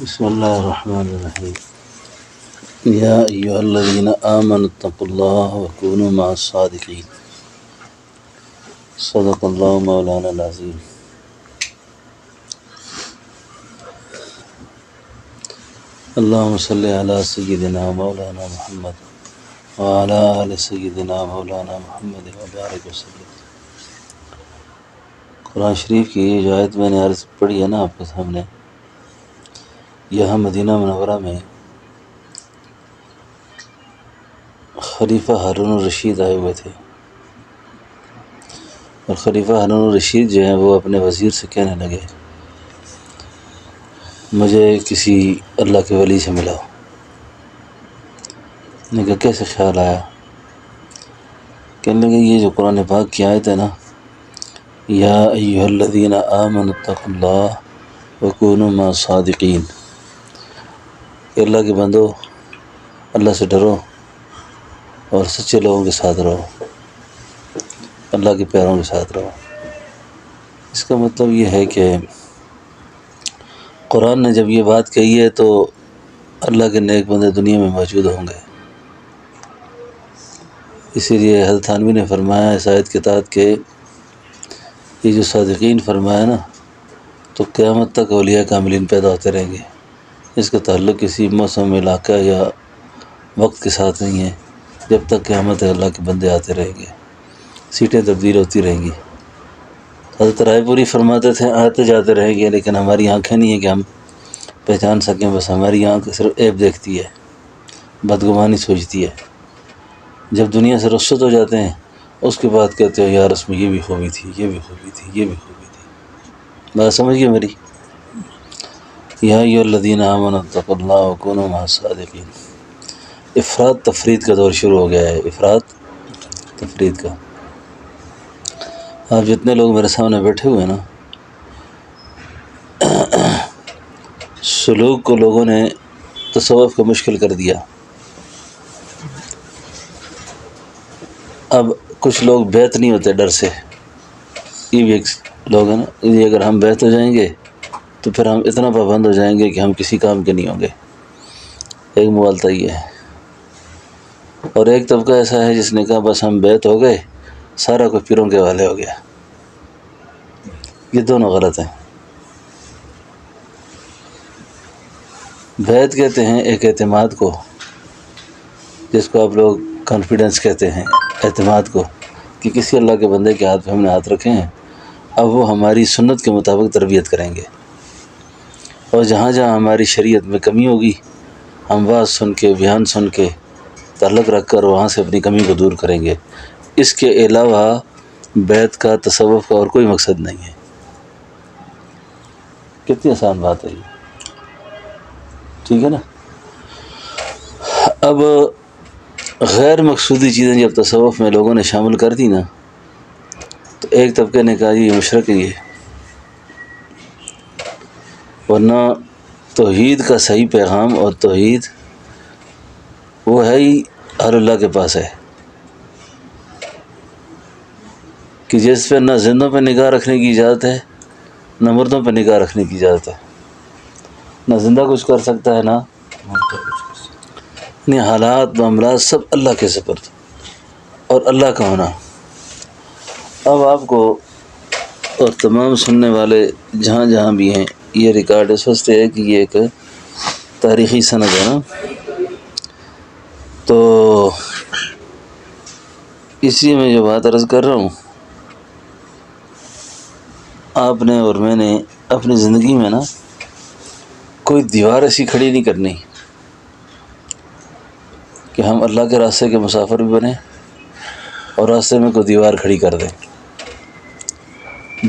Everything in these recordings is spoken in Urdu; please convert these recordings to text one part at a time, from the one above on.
بسم اللہ الرحمن الرحیم یا ایھا الذین آمنوا اتقوا اللہ وکونوا مع الصادقین صدق اللہ مولانا العظیم۔ اللہم صلی علی سیدنا مولانا محمد وعلی آل سیدنا مولانا محمد وبارک وسلم۔ قرآن شریف کی یہ جو آیت میں نے عرض پڑھی ہے نا آپ کے سامنے، یہاں مدینہ منورہ میں خلیفہ ہارون الرشید آئے ہوئے تھے، اور خلیفہ ہارون الرشید جو ہیں وہ اپنے وزیر سے کہنے لگے مجھے کسی اللہ کے ولی سے ملاؤ۔ نے کہا کیسے خیال آیا؟ کہنے لگے یہ جو قرآن پاک کی آیت ہے نا، یا ایھا الذین آمنوا اتقوا اللہ وکونوا مع الصادقین، کہ اللہ کے بندو اللہ سے ڈرو اور سچے لوگوں کے ساتھ رہو، اللہ کے پیاروں کے ساتھ رہو۔ اس کا مطلب یہ ہے کہ قرآن نے جب یہ بات کہی ہے تو اللہ کے نیک بندے دنیا میں موجود ہوں گے۔ اسی لیے حضرت تھانوی نے فرمایا اس آیت کے تحت کہ یہ جو صادقین فرمایا نا، تو قیامت تک اولیاء کاملین پیدا ہوتے رہیں گے۔ اس کا تعلق کسی موسم علاقہ یا وقت کے ساتھ نہیں ہے، جب تک قیامت ہے اللہ کے بندے آتے رہیں گے، سیٹیں تبدیل ہوتی رہیں گی۔ حضرت رائے پوری فرماتے تھے آتے جاتے رہیں گے، لیکن ہماری آنکھیں نہیں ہیں کہ ہم پہچان سکیں، بس ہماری آنکھ صرف عیب دیکھتی ہے، بدگمانی سوچتی ہے۔ جب دنیا سے رخصت ہو جاتے ہیں اس کے بعد کہتے ہو یار اس میں یہ بھی خوبی تھی، یہ بھی خوبی تھی، یہ بھی خوبی تھی۔ بات سمجھ گئے میری؟ یا ایھا الذین آمنوا اتقوا اللہ وکونوا مع الصادقین۔ افراد تفرید کا دور شروع ہو گیا ہے، افراد تفرید کا۔ آپ جتنے لوگ میرے سامنے بیٹھے ہوئے ہیں نا، سلوک کو لوگوں نے تصوف کو مشکل کر دیا۔ اب کچھ لوگ بیعت نہیں ہوتے ڈر سے، یہ بھی ایک لوگ ہیں نا، یہ اگر ہم بیعت ہو جائیں گے تو پھر ہم اتنا پابند ہو جائیں گے کہ ہم کسی کام کے نہیں ہوں گے۔ ایک مغالطہ یہ ہے، اور ایک طبقہ ایسا ہے جس نے کہا بس ہم بیعت ہو گئے، سارا کچھ پیروں کے حوالے ہو گیا۔ یہ دونوں غلط ہیں۔ بیعت کہتے ہیں ایک اعتماد کو، جس کو آپ لوگ کانفیڈنس کہتے ہیں، اعتماد کو، کہ کسی اللہ کے بندے کے ہاتھ پہ ہم نے ہاتھ رکھے ہیں، اب وہ ہماری سنت کے مطابق تربیت کریں گے، اور جہاں جہاں ہماری شریعت میں کمی ہوگی ہم واعظ سن کے، بیان سن کے، تعلق رکھ کر وہاں سے اپنی کمی کو دور کریں گے۔ اس کے علاوہ بیعت کا، تصوف کا اور کوئی مقصد نہیں ہے۔ کتنی آسان بات ہے یہ، ٹھیک ہے نا؟ اب غیر مقصودی چیزیں جب تصوف میں لوگوں نے شامل کر دی نا، تو ایک طبقے نے کہا یہ مشرک ہے، ورنہ توحید کا صحیح پیغام اور توحید وہ ہے ہی ہر اللہ کے پاس ہے، کہ جس پہ نہ زندوں پہ نگاہ رکھنے کی اجازت ہے، نہ مردوں پہ نگاہ رکھنے کی اجازت ہے، نہ زندہ کچھ کر سکتا ہے، نہ حالات معاملات سب اللہ کے سپرد اور اللہ کا ہونا۔ اب آپ کو اور تمام سننے والے جہاں جہاں بھی ہیں یہ ریکارڈ اس واسطے ہے کہ یہ ایک تاریخی سند ہے نا، تو اس لیے میں جو بات عرض کر رہا ہوں، آپ نے اور میں نے اپنی زندگی میں نا کوئی دیوار ایسی کھڑی نہیں کرنی کہ ہم اللہ کے راستے کے مسافر بھی بنیں اور راستے میں کوئی دیوار کھڑی کر دیں۔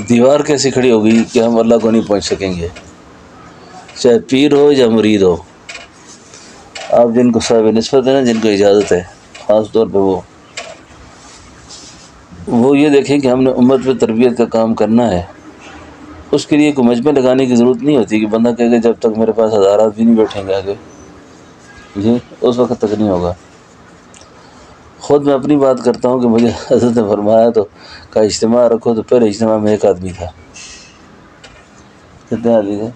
دیوار کیسی کھڑی ہوگی کہ ہم اللہ کو نہیں پہنچ سکیں گے، چاہے پیر ہو یا مرید ہو۔ آپ جن کو صاحب نسبت ہے نا، جن کو اجازت ہے، خاص طور پہ وہ یہ دیکھیں کہ ہم نے امت پہ تربیت کا کام کرنا ہے، اس کے لیے کوئی مجمع لگانے کی ضرورت نہیں ہوتی کہ بندہ کہے کہ جب تک میرے پاس ہزارات بھی نہیں بیٹھیں گے آگے، جی اس وقت تک نہیں ہوگا۔ خود میں اپنی بات کرتا ہوں کہ مجھے حضرت نے فرمایا تو کا اجتماع رکھو، تو پہلے اجتماع میں ایک آدمی تھا۔ کتنے آدمی تھے؟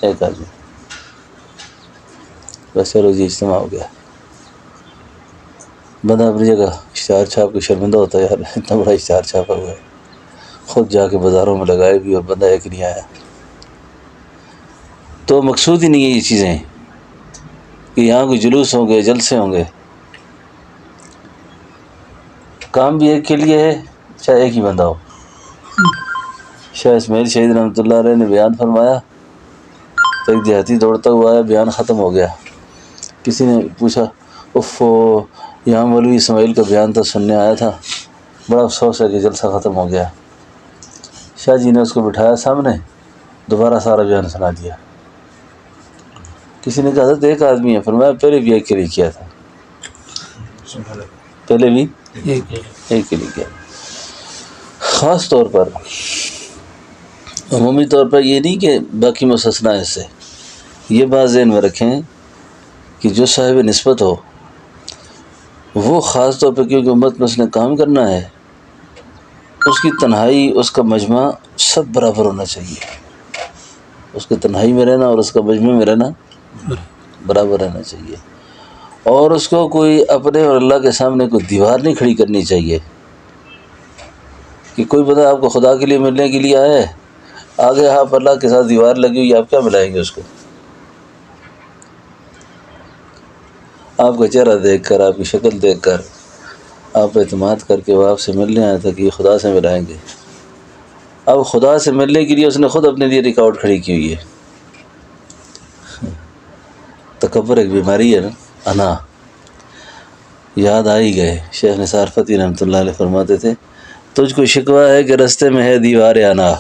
ایک آدمی۔ بس چلو جی اجتماع ہو گیا. بندہ اپنی جگہ اشتہار چھاپ کے شرمندہ ہوتا ہے، یار اتنا بڑا اشتہار چھاپا ہوا ہے، خود جا کے بازاروں میں لگائے بھی اور بندہ ایک نہیں آیا. تو مقصود ہی نہیں ہے یہ چیزیں کہ یہاں کوئی جلوس ہوں گے، جلسے ہوں گے. کام بھی ایک کے لیے ہے، چاہے ایک ہی بندہ ہو. شاہ اسماعیل شہید رحمۃ اللہ علیہ نے بیان فرمایا تو ایک دیہاتی دوڑتا ہوا آیا، بیان ختم ہو گیا. کسی نے پوچھا یہاں مولوی اسماعیل کا بیان تو سننے آیا تھا، بڑا افسوس ہے کہ جلسہ ختم ہو گیا. شاہ جی نے اس کو بٹھایا سامنے، دوبارہ سارا بیان سنا دیا. کسی نے کہا حضرت ایک آدمی ہے، فرمایا پہلے بھی ایک کے لیے کیا تھا، پہلے بھی ایک کے لیے کیا. خاص طور پر عمومی طور پر یہ نہیں کہ باقی مستثنا اس سے، یہ بات ذہن میں رکھیں کہ جو صاحب نسبت ہو وہ خاص طور پہ، کیونکہ امت میں اس نے کام کرنا ہے، اس کی تنہائی، اس کا مجمع سب برابر ہونا چاہیے. اس کی تنہائی میں رہنا اور اس کا مجمع میں رہنا برابر رہنا چاہیے. اور اس کو کوئی اپنے اور اللہ کے سامنے کوئی دیوار نہیں کھڑی کرنی چاہیے کہ کوئی بندہ آپ کو خدا کے لیے ملنے کے لیے آیا ہے، آگے آپ اللہ کے ساتھ دیوار لگی ہوئی، آپ کیا ملائیں گے اس کو؟ آپ کا چہرہ دیکھ کر، آپ کی شکل دیکھ کر، آپ اعتماد کر کے وہ آپ سے ملنے آیا تھا کہ یہ خدا سے ملائیں گے. اب خدا سے ملنے کے لیے اس نے خود اپنے لیے ریکارڈ کھڑی کی ہوئی ہے. تکبر ایک بیماری ہے نا، انا. یاد آ ہی گئے، شیخ نثار فتوی رحمۃ اللہ علیہ فرماتے تھے تجھ کو شکوہ ہے کہ رستے میں ہے دیوار انا،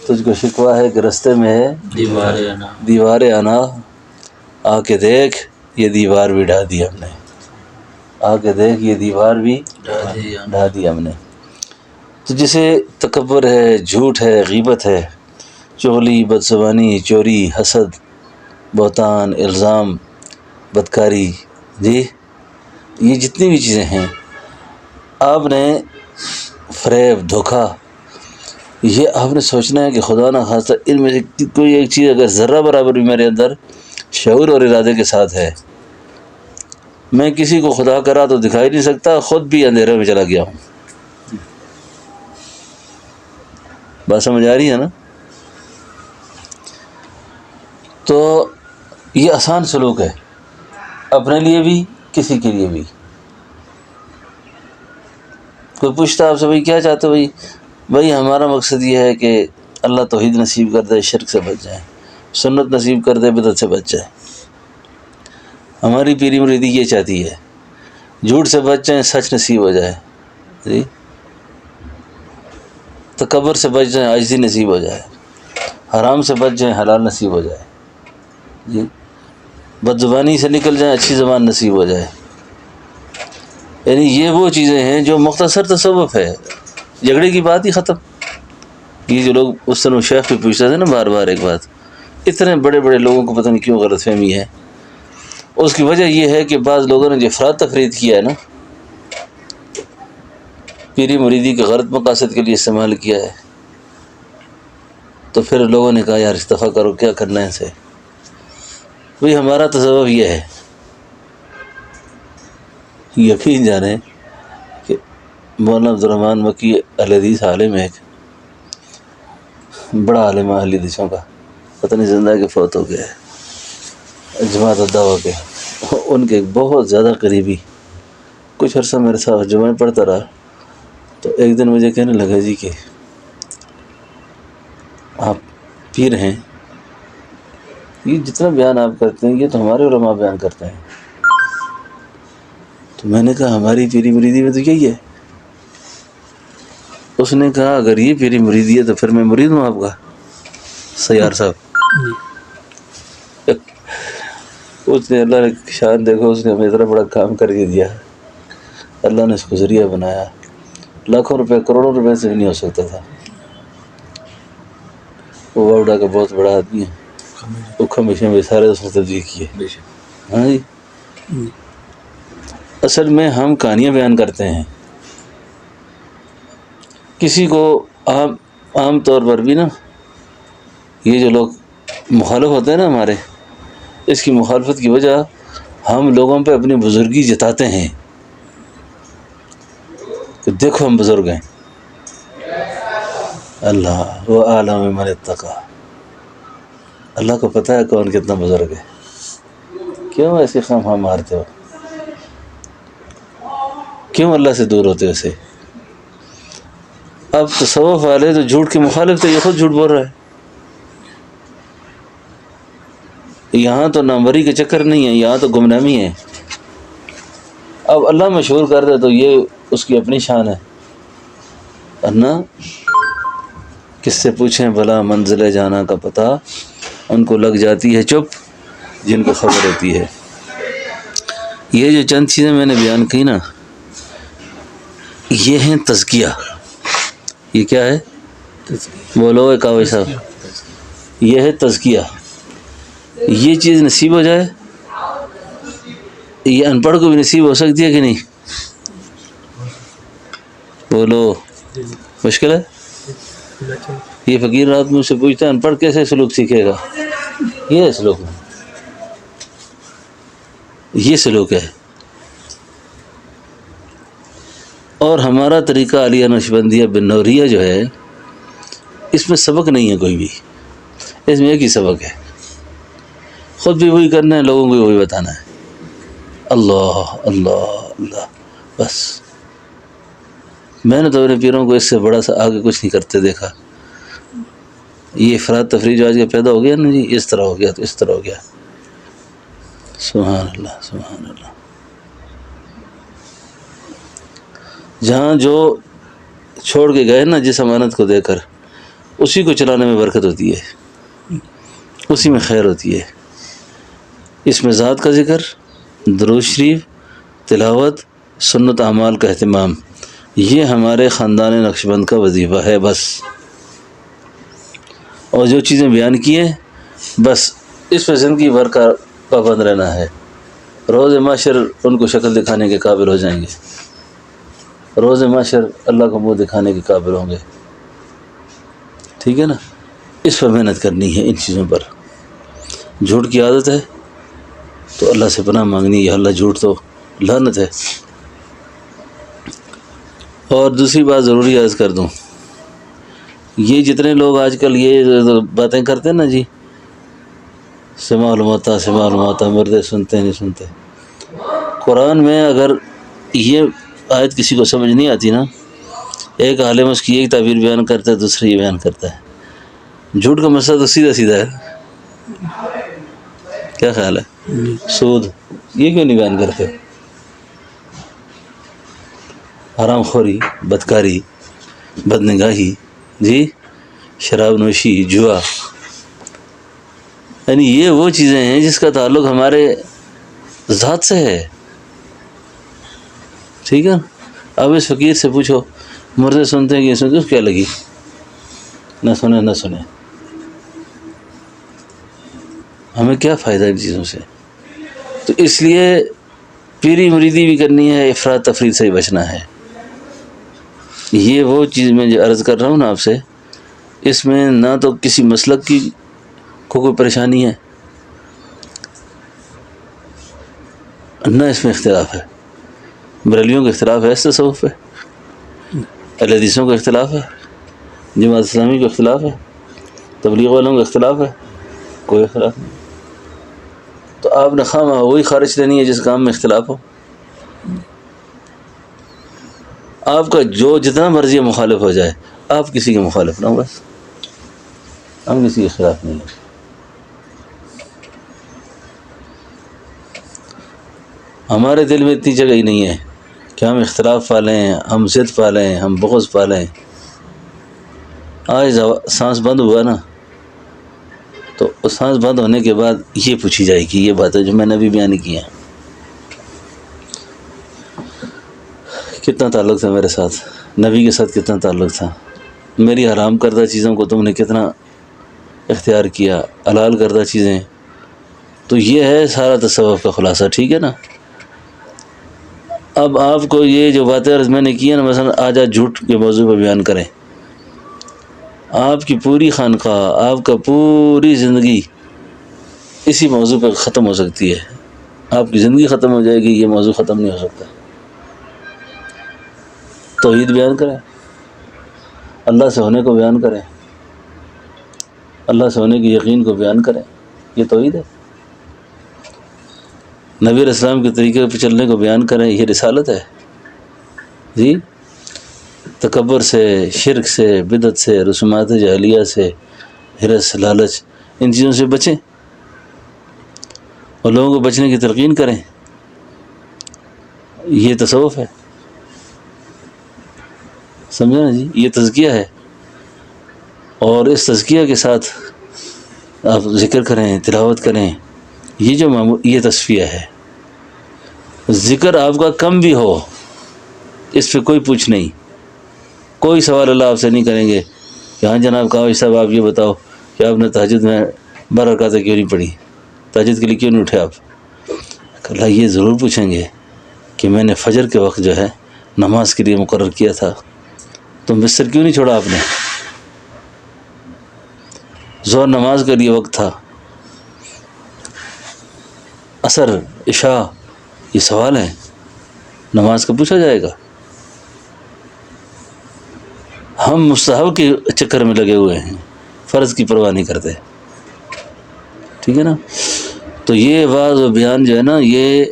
تجھ کو شکوہ ہے کہ رستے میں ہے دیوار انا، آ کے دیکھ یہ دیوار بھی ڈھا دی ہم نے، آ کے دیکھ یہ دیوار بھی ڈھا دی ہم نے. تو جسے تکبر ہے، جھوٹ ہے، غیبت ہے، چغلی، بدزبانی، چوری، حسد، بہتان، الزام، بدکاری، جی یہ جتنی بھی چیزیں ہیں، آپ نے فریب، دھوکہ، یہ آپ نے سوچنا ہے کہ خدا نہ خواستہ ان میں سے کوئی ایک چیز اگر ذرہ برابر بھی میرے اندر شعور اور ارادے کے ساتھ ہے، میں کسی کو خدا کرا تو دکھائی نہیں سکتا، خود بھی اندھیرے میں چلا گیا ہوں. بات سمجھ آ رہی ہے نا؟ تو یہ آسان سلوک ہے، اپنے لیے بھی، کسی کے لیے بھی. کوئی پوچھتا آپ سے بھائی کیا چاہتے ہو؟ بھائی ہمارا مقصد یہ ہے کہ اللہ توحید نصیب کر دے، شرک سے بچ جائیں، سنت نصیب کر دے، بدعت سے بچ جائیں. ہماری پیری مریدی یہ چاہتی ہے، جھوٹ سے بچ جائیں، سچ نصیب ہو جائے، جی تکبر سے بچ جائیں، عاجزی نصیب ہو جائے، حرام سے بچ جائیں، حلال نصیب ہو جائے، جی بدزبانی سے نکل جائیں، اچھی زبان نصیب ہو جائے. یعنی یہ وہ چیزیں ہیں جو مختصر تصوف ہے، جھگڑے کی بات ہی ختم. یہ جو لوگ اس طرح شیخ پہ پوچھتے تھے نا بار بار ایک بات، اتنے بڑے بڑے لوگوں کو پتہ نہیں کیوں غلط فہمی ہے. اس کی وجہ یہ ہے کہ بعض لوگوں نے جو افراد تفرید کیا ہے نا، پیری مریدی کے غلط مقاصد کے لیے استعمال کیا ہے، تو پھر لوگوں نے کہا یار استعفیٰ کرو، کیا کرنا ہے اسے. بھئی ہمارا تصوف یہ ہے، یقین جانیں کہ مولانا عبدالرحمن مکی اہل حدیث عالم ہے، ایک بڑا عالم اہل حدیثوں کا، پتہ نہیں زندہ کہ فوت ہو گیا ہے، جماعت الدعوہ کے، ان کے بہت زیادہ قریبی، کچھ عرصہ میرے ساتھ جمعہ پڑھتا رہا. تو ایک دن مجھے کہنے لگا جی کہ آپ پیر ہیں، یہ جتنا بیان آپ کرتے ہیں یہ تو ہمارے علماء بیان کرتے ہیں. تو میں نے کہا ہماری پیری مریدی میں تو یہی ہے. اس نے کہا اگر یہ پیری مریدی ہے تو پھر میں مرید ہوں آپ کا سیار صاحب. اس نے، اللہ نے شان دیکھو، اس نے ہمیں اتنا بڑا کام کر کے دیا، اللہ نے اس کو ذریعہ بنایا، لاکھوں روپے، کروڑوں روپے سے بھی نہیں ہو سکتا تھا. وہ باوڈا کا بہت بڑا آدمی ہے، وہ ہمیشہ میں سارے اس نے تبدیل کیے. ہاں جی، اصل میں ہم کہانیاں بیان کرتے ہیں. کسی کو عام طور پر بھی نا، یہ جو لوگ مخالف ہوتے ہیں نا ہمارے، اس کی مخالفت کی وجہ ہم لوگوں پہ اپنی بزرگی جتاتے ہیں کہ دیکھو ہم بزرگ ہیں. اللہ وہ عالم من اتقی، اللہ کو پتہ ہے کون کتنا بزرگ ہے. کیوں ایسے خام مارتے ہو؟ کیوں اللہ سے دور ہوتے ہو اسے؟ اب تصوف والے تو جھوٹ کے مخالف تھے، یہ خود جھوٹ بول رہا ہے. یہاں تو ناموری کے چکر نہیں ہے، یہاں تو گمنامی ہے. اب اللہ مشہور کر دے تو یہ اس کی اپنی شان ہے، ورنہ کس سے پوچھیں بھلا منزل جانا کا پتہ، ان کو لگ جاتی ہے چپ جن کو خبر ہوتی ہے. یہ جو چند چیزیں میں نے بیان کی نا، یہ ہیں تزکیہ. یہ کیا ہے؟ بولو کاوی صاحب، یہ ہے تزکیہ. یہ چیز نصیب ہو جائے، یہ ان پڑھ کو بھی نصیب ہو سکتی ہے کہ نہیں؟ بولو مشکل ہے. یہ فقیر رات مجھ سے پوچھتا ہے ان پڑھ کیسے سلوک سیکھے گا؟ یہ سلوک ہے، یہ سلوک ہے. اور ہمارا طریقہ عالیہ نقشبندیہ بن نوریہ جو ہے، اس میں سبق نہیں ہے کوئی بھی، اس میں ایک ہی سبق ہے، خود بھی وہی کرنا ہے، لوگوں کو بھی وہی بتانا ہے. اللہ اللہ اللہ بس. میں نے تو اپنے پیروں کو اس سے بڑا سا آگے کچھ نہیں کرتے دیکھا. یہ افراد تفریح جو آج کا پیدا ہو گیا نا جی، اس طرح ہو گیا تو اس طرح ہو گیا. سبحان اللہ سبحان اللہ. جہاں جو چھوڑ کے گئے نا جس امانت کو دے کر، اسی کو چلانے میں برکت ہوتی ہے، اسی میں خیر ہوتی ہے. اس میں ذات کا ذکر، درود شریف، تلاوت، سنت اعمال کا اہتمام، یہ ہمارے خاندان نقشبند کا وظیفہ ہے بس. اور جو چیزیں بیان کی ہیں بس اس پہ زندگی بھر کا پابند رہنا ہے. روز محشر ان کو شکل دکھانے کے قابل ہو جائیں گے، روز محشر اللہ کو منہ دکھانے کے قابل ہوں گے. ٹھیک ہے نا؟ اس پر محنت کرنی ہے. ان چیزوں پر جھوٹ کی عادت ہے تو اللہ سے پناہ مانگنی، یا اللہ جھوٹ تو لعنت ہے. اور دوسری بات ضروری عرض کر دوں، یہ جتنے لوگ آج کل یہ باتیں کرتے ہیں نا جی، سے معلومات مردے سنتے نہیں سنتے. قرآن میں اگر یہ آیت کسی کو سمجھ نہیں آتی نا، ایک عالم اس کی ایک تعبیر بیان کرتا ہے، دوسری بیان کرتا ہے. جھوٹ کا مسئلہ تو سیدھا سیدھا ہے. کیا خیال ہے؟ سود یہ کیوں نہیں بیان کرتے؟ حرام خوری، بدکاری، بدنگاہی، جی شراب نوشی، جوا، یعنی یہ وہ چیزیں ہیں جس کا تعلق ہمارے ذات سے ہے. ٹھیک ہے. اب اس فقیر سے پوچھو مردے سنتے ہیں کہ سنتے، اس کیا لگی؟ نہ سنے نہ سنے. ہمیں کیا فائدہ ان چیزوں سے؟ تو اس لیے پیری مریدی بھی کرنی ہے، افراد تفرید سے ہی بچنا ہے. یہ وہ چیز میں جو عرض کر رہا ہوں نا آپ سے، اس میں نہ تو کسی مسلک کی کوئی پریشانی ہے، نہ اس میں اختلاف ہے. بریلیوں کا اختلاف ہے اس تصوف پہ، اہل حدیثوں کا اختلاف ہے، جماعت اسلامی کا اختلاف ہے، تبلیغ والوں کا اختلاف ہے، کوئی اختلاف نہیں. تو آپ نے خواہ وہی خارج لینی ہے جس کام میں اختلاف ہو. آپ کا جو جتنا مرضی مخالف ہو جائے، آپ کسی کے مخالف نہ ہو، بس ہم کسی کے خلاف نہیں ہیں. ہمارے دل میں اتنی جگہ ہی نہیں ہے کہ ہم اختلاف پالیں، ہم ضد پالیں، ہم بغض پالیں. آج سانس بند ہوا نا تو اس سانس بند ہونے کے بعد یہ پوچھی جائے گی یہ باتیں جو میں نے ابھی بیان کی ہیں. کتنا تعلق تھا میرے ساتھ، نبی کے ساتھ کتنا تعلق تھا، میری حرام کردہ چیزوں کو تم نے کتنا اختیار کیا، حلال کردہ چیزیں. تو یہ ہے سارا تصوف کا خلاصہ. ٹھیک ہے نا؟ اب آپ کو یہ جو باتیں عرض میں نے کی ہیں نا، مثلا آج جھوٹ کے موضوع پر بیان کریں، آپ کی پوری خانقاہ، آپ کا پوری زندگی اسی موضوع پہ ختم ہو سکتی ہے. آپ کی زندگی ختم ہو جائے گی، یہ موضوع ختم نہیں ہو سکتا. توحید بیان کریں، اللہ سے ہونے کو بیان کریں، اللہ سے ہونے کی یقین کو بیان کریں، یہ توحید ہے. نبی علیہ السلام کے طریقے پہ چلنے کو بیان کریں، یہ رسالت ہے. جی، تکبر سے، شرک سے، بدعت سے، رسومات جاہلیہ سے، ہرس، لالچ، ان چیزوں سے بچیں اور لوگوں کو بچنے کی تلقین کریں. یہ تصوف ہے، سمجھا نا جی، یہ تزکیہ ہے. اور اس تزکیہ کے ساتھ آپ ذکر کریں، تلاوت کریں، یہ جو یہ تصفیہ ہے. ذکر آپ کا کم بھی ہو، اس پہ کوئی پوچھ نہیں، کوئی سوال اللہ آپ سے نہیں کریں گے کہ ہاں جناب کاوش صاحب آپ یہ بتاؤ کہ آپ نے تہجد میں 12 رکعتیں کیوں نہیں پڑھی، تہجد کے لیے کیوں نہیں اٹھے آپ. اللہ یہ ضرور پوچھیں گے کہ میں نے فجر کے وقت جو ہے نماز کے لیے مقرر کیا تھا، تم بستر کیوں نہیں چھوڑا آپ نے. ظہر نماز کے لیے وقت تھا، عصر، عشاء، یہ سوال ہے، نماز کا پوچھا جائے گا. ہم مستحب کے چکر میں لگے ہوئے ہیں، فرض کی پرواہ نہیں کرتے. ٹھیک ہے نا. تو یہ واعظ و بیان جو ہے نا، یہ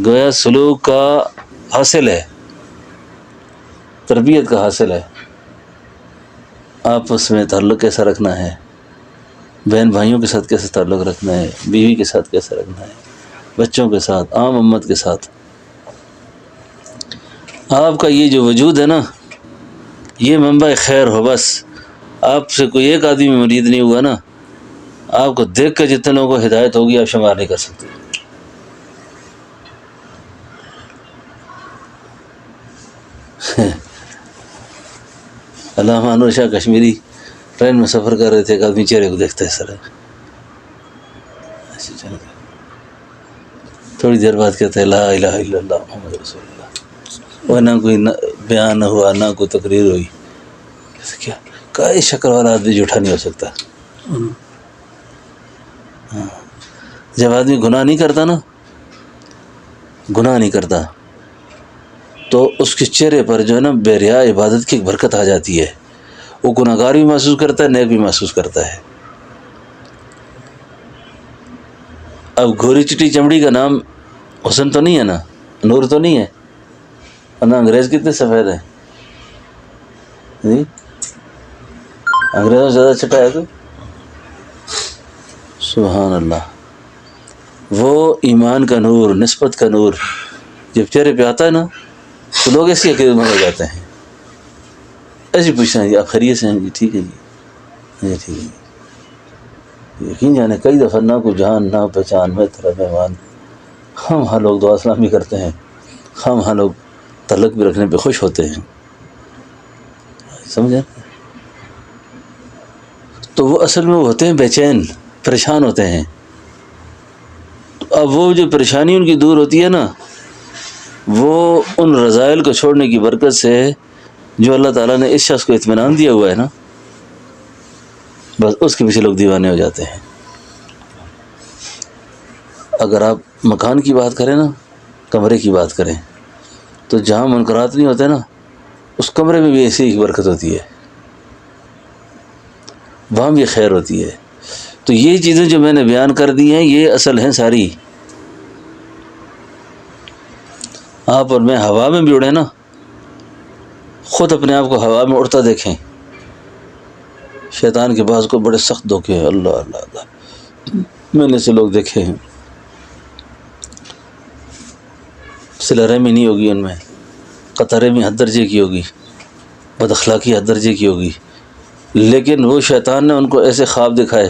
گویا سلوک کا حاصل ہے، تربیت کا حاصل ہے. آپس میں تعلق کیسا رکھنا ہے، بہن بھائیوں کے ساتھ کیسے تعلق رکھنا ہے، بیوی کے ساتھ کیسے رکھنا ہے، بچوں کے ساتھ، عام امت کے ساتھ. آپ کا یہ جو وجود ہے نا، یہ منبع خیر ہو. بس آپ سے کوئی ایک آدمی مرید نہیں ہوا نا، آپ کو دیکھ کے جتنے لوگوں کو ہدایت ہوگی آپ شمار نہیں کر سکتے. علامہ انور شاہ کشمیری ٹرین میں سفر کر رہے تھے، ایک آدمی چہرے کو دیکھتا ہے سر، تھوڑی دیر بعد کہتے ہیں لا الہ الا اللہ محمد رسول اللہ. وہ نہ کوئی بیان ہوا، نہ کوئی تقریر ہوئی. کیا کئی شکل والا آدمی جھوٹا نہیں ہو سکتا. جب آدمی گناہ نہیں کرتا نا، گناہ نہیں کرتا، تو اس کے چہرے پر جو ہے نا بے ریا عبادت کی برکت آ جاتی ہے. وہ گناہ گار بھی محسوس کرتا ہے، نیک بھی محسوس کرتا ہے. اب گوری چٹی چمڑی کا نام حسن تو نہیں ہے نا، نور تو نہیں ہے، ورنہ انگریز کتنے سفید ہیں جی، انگریزوں سے زیادہ چھٹا ہے کوئی. سبحان اللہ. وہ ایمان کا نور، نسبت کا نور جب چہرے پہ آتا ہے نا، تو لوگ ایسی عقیدت مند ہو جاتے ہیں. ایسے پوچھنا ہے جی آپ خیریت سے ہیں؟ جی ٹھیک ہے جی، ٹھیک ہے. یقین جانے کئی دفعہ نہ کوئی جان نہ پہچان میں تیرا مہمان، ہم ہاں لوگ دعا سلام بھی کرتے ہیں، ہم ہاں لوگ تعلق بھی رکھنے پہ خوش ہوتے ہیں. سمجھیں؟ تو وہ اصل میں وہ ہوتے ہیں بے چین، پریشان ہوتے ہیں. اب وہ جو پریشانی ان کی دور ہوتی ہے نا، وہ ان رذائل کو چھوڑنے کی برکت سے جو اللہ تعالیٰ نے اس شخص کو اطمینان دیا ہوا ہے نا، بس اس کے پیچھے لوگ دیوانے ہو جاتے ہیں. اگر آپ مکان کی بات کریں نا، کمرے کی بات کریں، تو جہاں منکرات نہیں ہوتے نا، اس کمرے میں بھی ایسی ہی برکت ہوتی ہے، وہاں بھی خیر ہوتی ہے. تو یہ چیزیں جو میں نے بیان کر دی ہیں، یہ اصل ہیں ساری. آپ اور میں ہوا میں بھی اڑے نا، خود اپنے آپ کو ہوا میں اڑتا دیکھیں. شیطان کے بعض کو بڑے سخت دھوکے ہیں، اللہ اللہ اللہ، میں نے سے لوگ دیکھے ہیں. صلہ رحمی نہیں ہوگی ان میں، قطع رحمی حد درجے کی ہوگی، بد اخلاقی حد درجے کی ہوگی، لیکن وہ شیطان نے ان کو ایسے خواب دکھائے،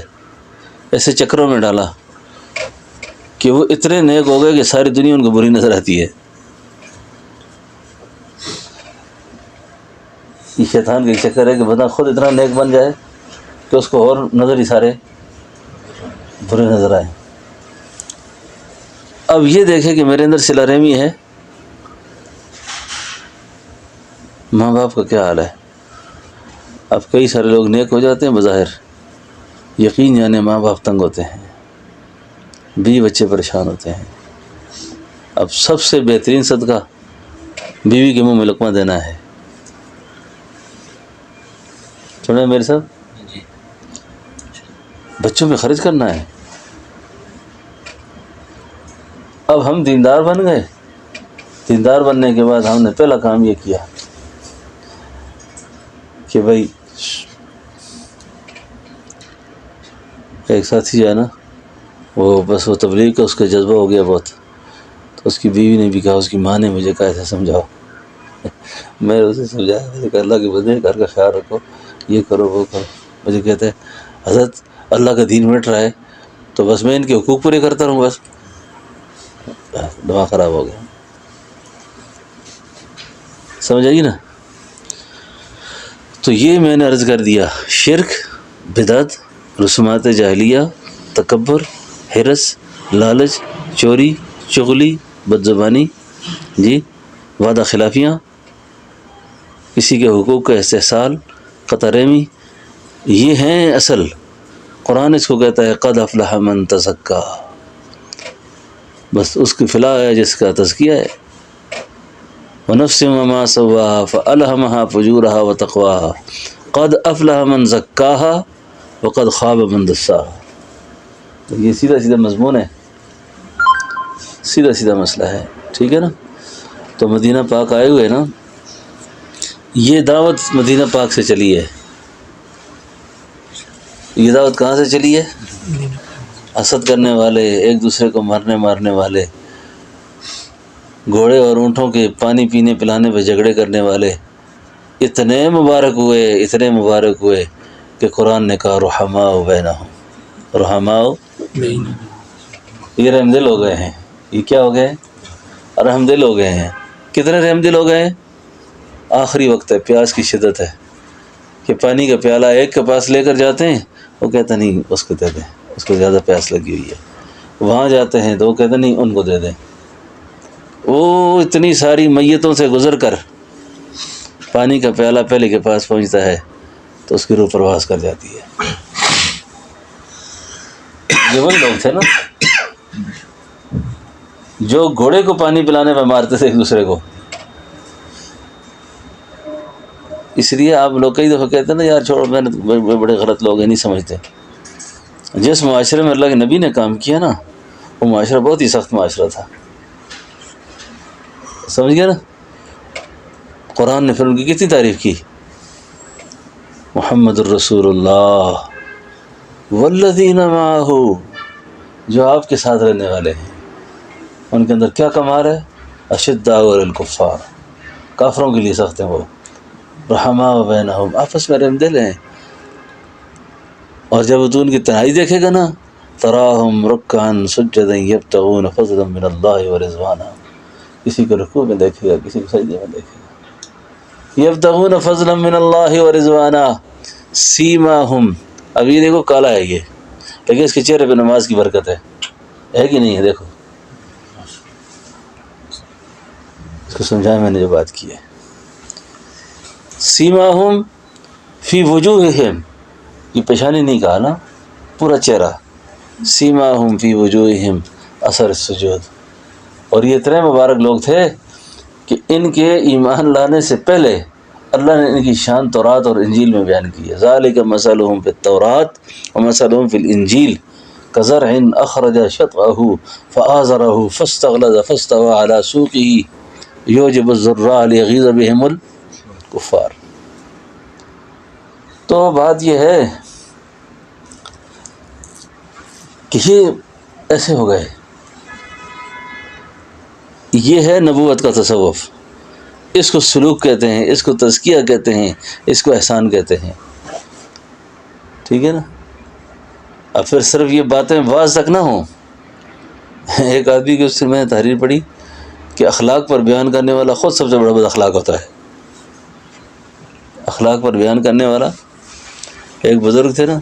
ایسے چکروں میں ڈالا کہ وہ اتنے نیک ہو گئے کہ ساری دنیا ان کو بری نظر آتی ہے. یہ شیطان کا چکر ہے کہ بندہ خود اتنا نیک بن جائے کہ اس کو اور نظر ہی سارے برے نظر آئے. اب یہ دیکھیں کہ میرے اندر صلہ رحمی ہے، ماں باپ کا کیا حال ہے. اب کئی سارے لوگ نیک ہو جاتے ہیں بظاہر، یقین جانے ماں باپ تنگ ہوتے ہیں. بیوی بچے پریشان ہوتے ہیں. اب سب سے بہترین صدقہ بیوی کے منہ میں لقمہ دینا ہے. سنیں میرے ساتھ، بچوں میں خرچ کرنا ہے. اب ہم دیندار بن گئے. دیندار بننے کے بعد ہم نے پہلا کام یہ کیا کہ بھائی ایک ساتھی جو ہے نا وہ بس وہ تبلیغ کا اس کا جذبہ ہو گیا بہت، تو اس کی بیوی نے بھی کہا، اس کی ماں نے مجھے کہا ایسا سمجھاؤ. میں اسے سمجھایا، میں نے اللہ کے بندے گھر کا خیال رکھو، یہ کرو وہ کرو. مجھے کہتے ہیں حضرت اللہ کا دین مٹ رہا ہے تو بس میں ان کے حقوق پورے کرتا رہوں، بس دماغ خراب ہو گیا. سمجھ آئی نا؟ تو یہ میں نے عرض کر دیا، شرک، بدعت، رسومات جاہلیہ، تکبر، حرص، لالچ، چوری، چغلی، بد زبانی، جی، وعدہ خلافیاں، کسی کے حقوق کا استحصال، قطع رحمی، یہ ہیں اصل. قرآن اس کو کہتا ہے قد افلح من تزکا، بس اس کی فلاح ہے جس کا تزکیہ ہے. ونفس وما سواها فألهمها فجورها وتقواها قد افلح من زکاها وقد خاب من دساها. تو یہ سیدھا سیدھا مضمون ہے، سیدھا سیدھا مسئلہ ہے. ٹھیک ہے نا؟ تو مدینہ پاک آئے ہوئے نا، یہ دعوت مدینہ پاک سے چلی ہے. یہ دعوت کہاں سے چلی ہے؟ حسد کرنے والے، ایک دوسرے کو مارنے والے، گھوڑے اور اونٹوں کے پانی پینے پلانے پہ جھگڑے کرنے والے اتنے مبارک ہوئے کہ قرآن نے کہا رحماء بینہم، رحماء، یہ رحم دل ہو گئے ہیں. یہ کیا ہو گئے؟ رحم دل ہو گئے ہیں. کتنے رحم دل ہو گئے ہیں؟ آخری وقت ہے، پیاس کی شدت ہے کہ پانی کا پیالہ ایک کے پاس لے کر جاتے ہیں، وہ کہتا نہیں اس کو دے دیں، اس کو زیادہ پیاس لگی ہوئی ہے. وہاں جاتے ہیں تو وہ کہتے نہیں ان کو دے دیں. وہ اتنی ساری میتوں سے گزر کر پانی کا پیالہ پہلے کے پاس پہنچتا ہے تو اس کی روح پرواز کر جاتی ہے. یہ وہی لوگ تھے نا جو گھوڑے کو پانی پلانے پہ مارتے تھے ایک دوسرے کو. اس لیے آپ لوگ کئی دفعہ کہتے ہیں نا یار چھوڑو، میں بڑے غلط لوگ ہیں، نہیں سمجھتے. جس معاشرے میں اللہ کے نبی نے کام کیا نا، وہ معاشرہ بہت ہی سخت معاشرہ تھا. سمجھ گیا نا؟ قرآن نے پھر ان کی کتنی تعریف کی، محمد الرسول اللہ والذین معہ، جو آپ کے ساتھ رہنے والے ہیں. ان کے اندر کیا کمال ہے؟ اشداء علی الکفار، کافروں کے لیے سخت ہیں وہ. رحماء بینہم، آپس میں رحم دل ہیں. اور جب تو ان کی تنہائی دیکھے گا نا، تراہم رکعا سجدا یبتغون فضلا من اللہ ورضوانا، کسی کو رکوع میں دیکھے گا، کسی کو سجدے میں دیکھے گا. یبتغون فضلا من اللہ ورضوانا سیماہم، اب یہ دیکھو کالا ہے یہ، لیکن اس کے چہرے پہ نماز کی برکت ہے کہ نہیں ہے؟ دیکھو اس کو سمجھایا میں نے جو بات کی ہے. سیماہم فی وجوہہم، یہ پیشانی نہیں کہا نا، پورا چہرہ. سیماہم فی وجوہہم اثر السجود. اور یہ اتنے مبارک لوگ تھے کہ ان کے ایمان لانے سے پہلے اللہ نے ان کی شان تورات اور انجیل میں بیان کی ہے. ذالک مثلہم فی التوراۃ ومثلہم فی الانجیل کزرع اخرج شطأہ فآزرہ فاستغلظ فاستوى علی سوقہ یعجب الزراء لیغیظ بہم الکفار. تو بات یہ ہے کہ یہ ایسے ہو گئے. یہ ہے نبوت کا تصوف. اس کو سلوک کہتے ہیں، اس کو تزکیہ کہتے ہیں، اس کو احسان کہتے ہیں. ٹھیک ہے نا؟ اب پھر صرف یہ باتیں واضح تک نہ ہوں. ایک آدمی کی اس سے میں نے تحریر پڑھی کہ اخلاق پر بیان کرنے والا خود سب سے بڑا بد اخلاق ہوتا ہے. اخلاق پر بیان کرنے والا، ایک بزرگ تھے نا،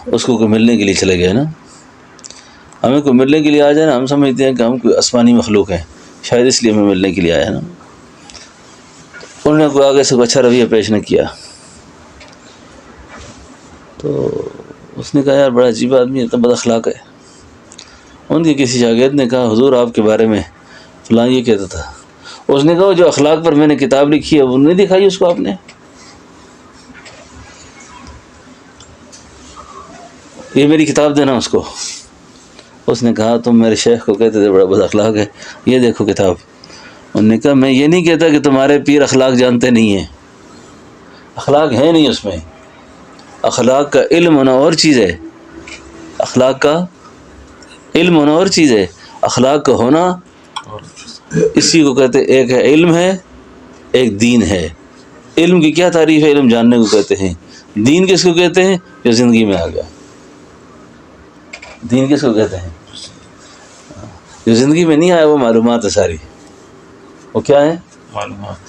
اس کو کوئی ملنے کے لیے چلے گئے نا. ہمیں کوئی ملنے کے لیے آ جائے نا، ہم سمجھتے ہیں کہ ہم کوئی آسمانی مخلوق ہیں، شاید اس لیے ہمیں ملنے کے لیے آیا نا. انہوں نے کوئی آگے سے کوئی اچھا رویہ پیش نہ کیا تو اس نے کہا یار بڑا عجیب آدمی ہے، تو بد اخلاق ہے۔ ان کے کسی شاگرد نے کہا حضور آپ کے بارے میں فلاں یہ کہتا تھا۔ اس نے کہا جو اخلاق پر میں نے کتاب لکھی ہے وہ نہیں دکھائی اس کو آپ نے؟ یہ میری کتاب دینا اس کو۔ اس نے کہا تم میرے شیخ کو کہتے تھے بڑا بد اخلاق ہے، یہ دیکھو کتاب۔ انہوں نے کہا میں یہ نہیں کہتا کہ تمہارے پیر اخلاق جانتے نہیں ہیں، اخلاق ہے نہیں اس میں، اخلاق کا علم ہونا اور چیز ہے، اخلاق کا علم ہونا اور چیز ہے، اخلاق کا ہونا اسی کو کہتے ہیں، ایک ہے علم ہے ایک دین ہے۔ علم کی کیا تعریف ہے؟ علم جاننے کو کہتے ہیں۔ دین کس کو کہتے ہیں؟ جو زندگی میں آ گیا۔ دین کس کو کہتے ہیں؟ جو زندگی میں نہیں آیا وہ معلومات ہے ساری، وہ کیا ہے؟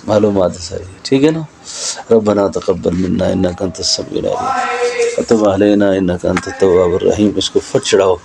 معلومات ہے ساری، ٹھیک ہے نا؟ ربنا تقبل منا انک انت السمیع العلیم وتب علینا انک انت التواب الرحیم۔ اس کو پھٹ چڑھاؤ۔